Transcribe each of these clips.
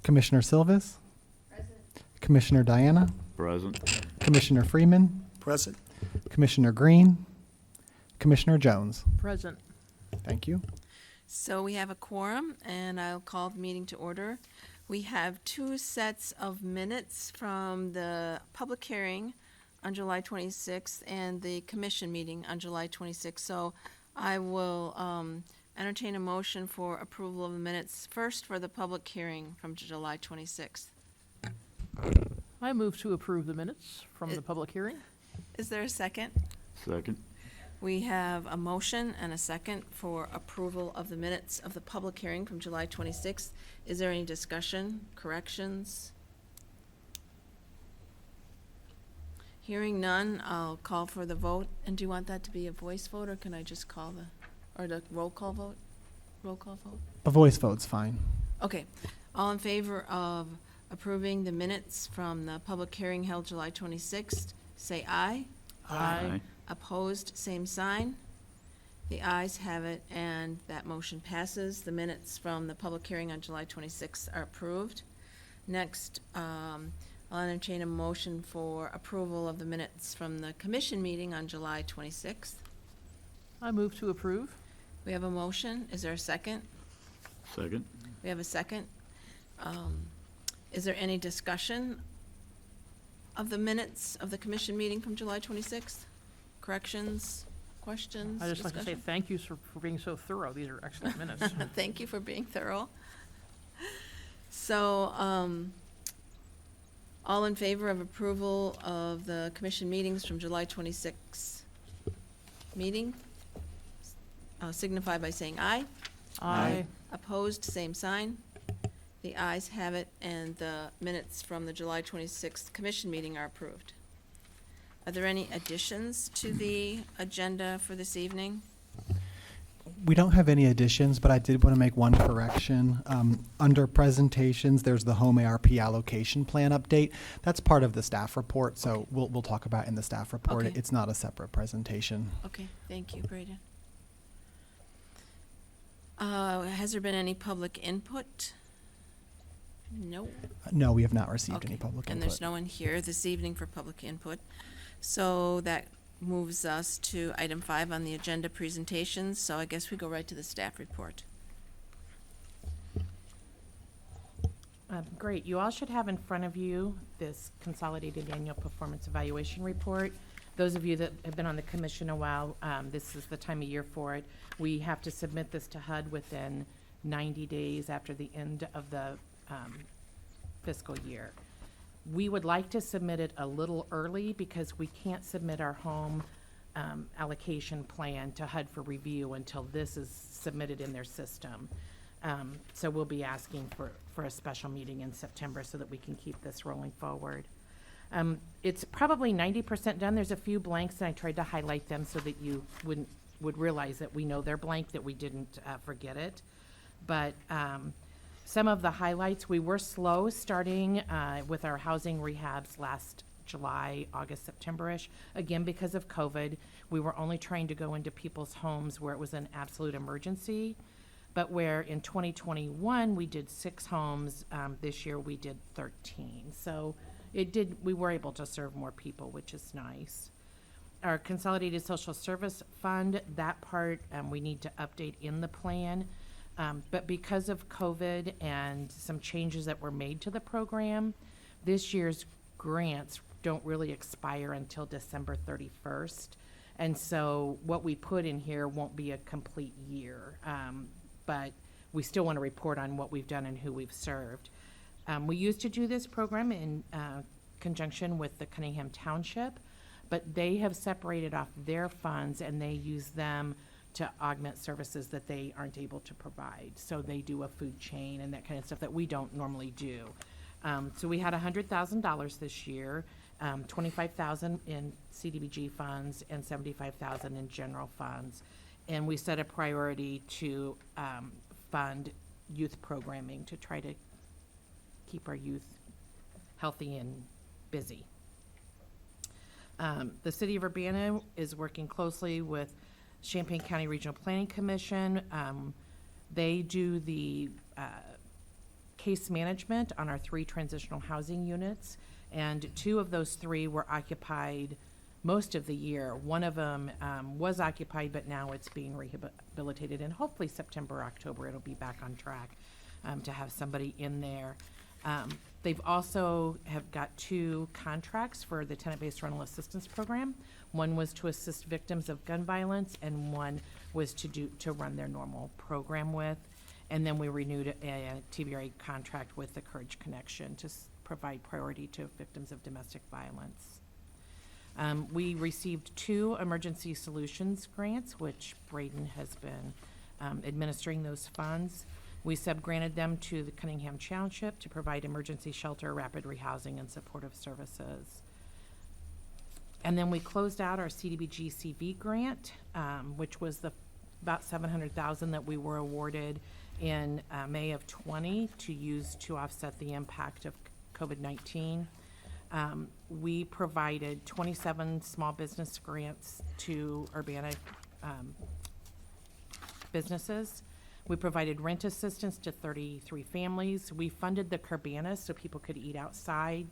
Commissioner Silvas? Commissioner Diana? Present. Commissioner Freeman? Present. Commissioner Green? Commissioner Jones? Present. Thank you. So we have a quorum, and I'll call the meeting to order. We have two sets of minutes from the public hearing on July 26th and the commission meeting on July 26th. So I will entertain a motion for approval of the minutes first for the public hearing from July 26th. I move to approve the minutes from the public hearing. Is there a second? Second. We have a motion and a second for approval of the minutes of the public hearing from July 26th. Is there any discussion, corrections? Hearing none, I'll call for the vote. And do you want that to be a voice vote, or can I just call the roll call vote? Roll call vote? A voice vote's fine. Okay. All in favor of approving the minutes from the public hearing held July 26th, say aye. Aye. Opposed, same sign. The ayes have it, and that motion passes. The minutes from the public hearing on July 26th are approved. Next, I'll entertain a motion for approval of the minutes from the commission meeting on July 26th. I move to approve. We have a motion. Is there a second? Second. We have a second. Is there any discussion of the minutes of the commission meeting from July 26th? Corrections, questions, I just like to say discussion? thank you for being so thorough. These are excellent minutes. Thank you for being thorough. So, all in favor of approval of the commission meetings from July 26th meeting, signify by saying aye. Aye. Opposed, same sign. The ayes have it, and the minutes from the July 26th commission meeting are approved. Are there any additions to the agenda for this evening? We don't have any additions, but I did want to make one correction. Under presentations, there's the home ARP allocation plan update. That's part of the staff report, so we'll talk about it in the staff report. Okay. It's not a separate presentation. Okay, thank you, Braden. Has there been any public input? No. No, we have not received Okay. any public And input. there's no one here this evening for public input. So that moves us to item 5 on the agenda, presentations. So I guess we go right to the staff report. Great. You all should have in front of you this consolidated annual performance evaluation report. Those of you that have been on the commission a while, this is the time of year for it. We have to submit this to HUD within 90 days after the end of the fiscal year. We would like to submit it a little early because we can't submit our home allocation plan to HUD for review until this is submitted in their system. So we'll be asking for a special meeting in September so that we can keep this rolling forward. It's probably 90% done. There's a few blanks, and I tried to highlight them so that you would realize that we know they're blank, that we didn't forget it. But some of the highlights, we were slow starting with our housing rehabs last July, August, September-ish. Again, because of COVID, we were only trying to go into people's homes where it was an absolute emergency. But where in 2021, we did 6 homes, this year we did 13. So we were able to serve more people, which is nice. Our Consolidated Social Service Fund, that part, we need to update in the plan. But because of COVID and some changes that were made to the program, this year's grants don't really expire until December 31st. And so what we put in here won't be a complete year. But we still want to report on what we've done and who we've served. We used to do this program in conjunction with the Cunningham Township, but they have separated off their funds and they use them to augment services that they aren't able to provide. So they do a food chain and that kind of stuff that we don't normally do. So we had $100,000 this year, $25,000 in CDBG funds and $75,000 in general funds. And we set a priority to fund youth programming to try to keep our youth healthy and busy. The City of Urbana is working closely with Champaign County Regional Planning Commission. They do the case management on our 3 transitional housing units, and 2 of those 3 were occupied most of the year. One of them was occupied, but now it's being rehabilitated, and hopefully September, October, it'll be back on track to have somebody in there. They've also have got 2 contracts for the tenant-based rental assistance program. One was to assist victims of gun violence, and one was to run their normal program with. And then we renewed a TBRA contract with the Courage Connection to provide priority to victims of domestic violence. We received 2 emergency solutions grants, which Braden has been administering those funds. We subgranted them to the Cunningham Township to provide emergency shelter, rapid rehousing, and supportive services. And then we closed out our CDBG CV grant, which was about $700,000 that we were awarded in May of '20 to use to offset the impact of COVID-19. We provided 27 small business grants to Urbana businesses. We provided rent assistance to 33 families. We funded the Carbanas so people could eat outside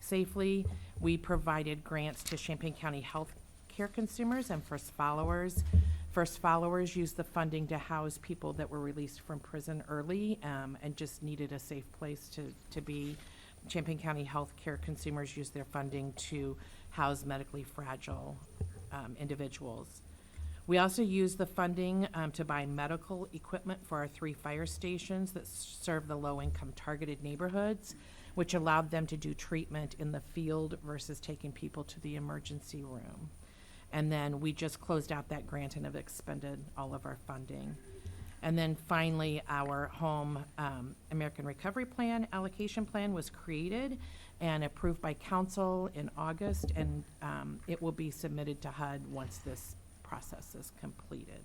safely. We provided grants to Champaign County Health Care consumers and First Followers. First Followers used the funding to house people that were released from prison early and just needed a safe place to be. Champaign County Health Care consumers used their funding to house medically fragile individuals. We also used the funding to buy medical equipment for our 3 fire stations that serve the low-income targeted neighborhoods, which allowed them to do treatment in the field versus taking people to the emergency room. And then we just closed out that grant and have expended all of our funding. And then finally, our home American Recovery Plan allocation plan was created and approved by council in August, and it will be submitted to HUD once this process is completed.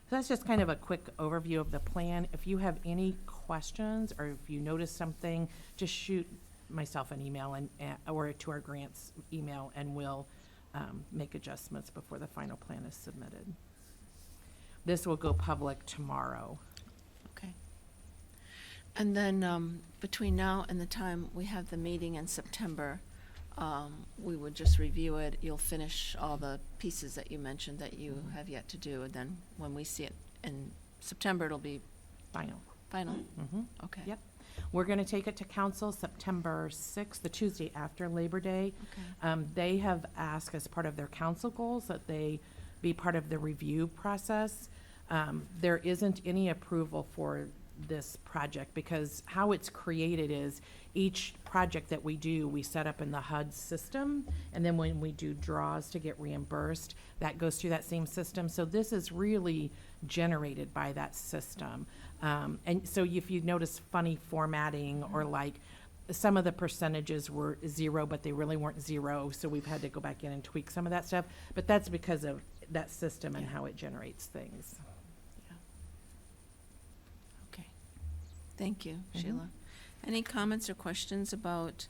So that's just kind of a quick overview of the plan. If you have any questions or if you notice something, just shoot myself an email or to our grants email, and we'll make adjustments before the final plan is submitted. This will go public tomorrow. Okay. And then between now and the time we have the meeting in September, we would just review it. You'll finish all the pieces that you mentioned that you have yet to do, and then when we see it in September, it'll be Final. final? Mm-hmm. Okay. Yep. We're going to take it to council September 6th, the Tuesday after Labor Day. Okay. They have asked as part of their council goals that they be part of the review process. There isn't any approval for this project because how it's created is each project that we do, we set up in the HUD system, and then when we do draws to get reimbursed, that goes through that same system. So this is really generated by that system. And so if you notice funny formatting or like some of the percentages were 0, but they really weren't 0, so we've had to go back in and tweak some of that stuff. But that's because of that system and how it generates things. Yeah. Okay. Thank you, Mhm. Sheila. Any comments or questions about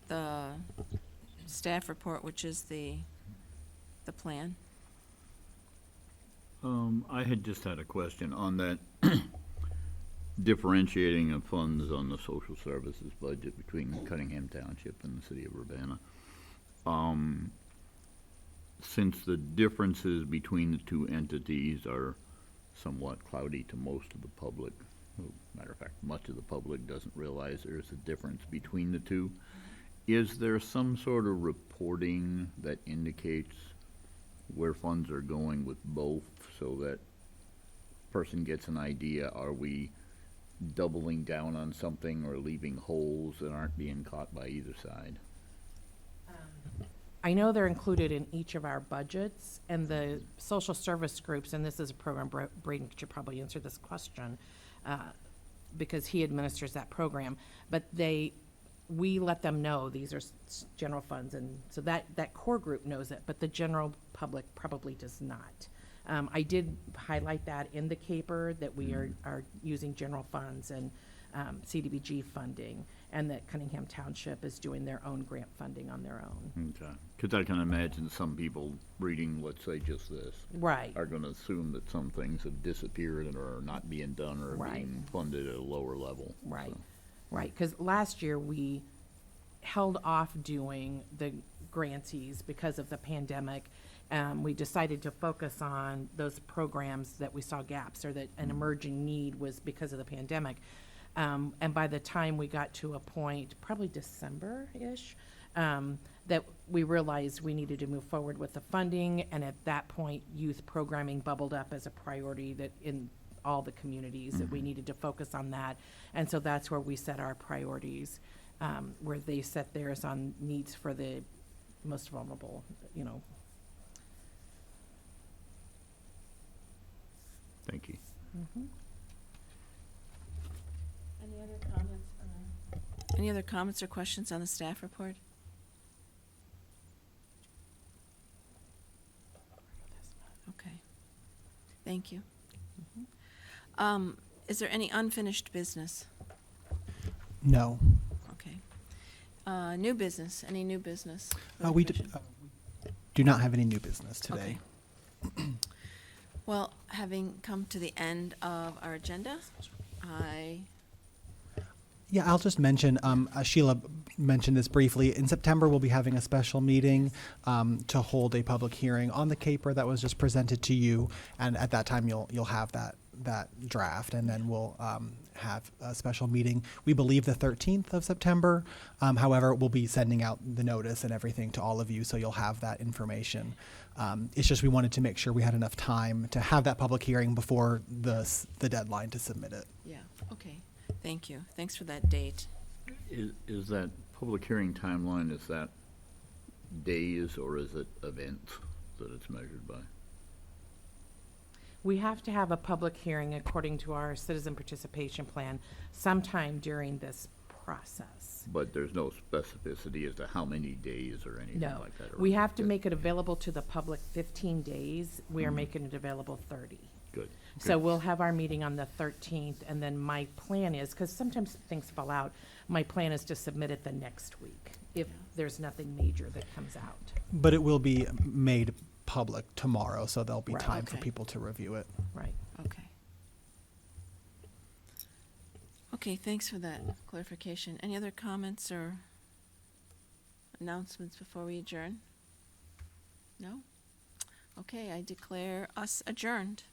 the staff report, which is the plan? I had just had a question on that differentiating of funds on the social services budget between Cunningham Township and the city of Urbana. Since the differences between the 2 entities are somewhat cloudy to most of the public, matter of fact, much of the public doesn't realize there's a difference between the 2. Is there some sort of reporting that indicates where funds are going with both so that person gets an idea, are we doubling down on something or leaving holes that aren't being caught by either side? I know they're included in each of our budgets, and the social service groups, and this is a program, Braden should probably answer this question, because he administers that program, but we let them know these are general funds, and so that core group knows it, but the general public probably does not. I did highlight that in the CAPER, that we are using general funds, and CDBG funding, and that Cunningham Township is doing their own grant funding on their own. Okay. Because I can imagine some people reading, let's say, just this, Right. are going to assume that some things have disappeared and are not being done or Right. being funded at a lower level. Right, So, right, because last year we held off doing the grantees because of the pandemic. We decided to focus on those programs that we saw gaps or that an emerging need was because of the pandemic. And by the time we got to a point, probably December-ish, that we realized we needed to move forward with the funding, and at that point, youth programming bubbled up as a priority that in all the communities, that we needed to focus on that. And so that's where we set our priorities, where they set theirs on needs for the most vulnerable, you know. Thank you. Any other comments? Any other comments or questions on the staff report? Okay. Thank you. Is there any unfinished business? No. Okay. New business, any new business? We do not have any new business today. Okay. Well, having come to the end of our agenda, Yeah, I'll just mention, Sheila mentioned this briefly. In September, we'll be having a special meeting to hold a public hearing on the caper that was just presented to you. And at that time, you'll have that draft, and then we'll have a special meeting. We believe the 13th of September. However, we'll be sending out the notice and everything to all of you, so you'll have that information. It's just we wanted to make sure we had enough time to have that public hearing before the deadline to submit it. yeah, okay. Thank you. Thanks for that date. Is that public hearing timeline, is that days or is it events that it's measured by? We have to have a public hearing according to our citizen participation plan sometime during this process. But there's no specificity as to how many days or anything No, like that? or- we have to Good, make it available to the public 15 days. We are making it available 30. Good. So good. we'll have our meeting on the 13th, and then my plan is, because sometimes things fall out, my plan is to submit it the next week if there's nothing major that comes out. But it will be made public tomorrow, so there'll be Right. time for Okay. people to review it. Right. Okay. Okay, thanks for that clarification. Any other comments or announcements before we adjourn? No? Okay, I declare us adjourned.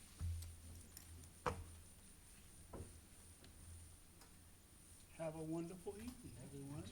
Have a wonderful evening, everyone.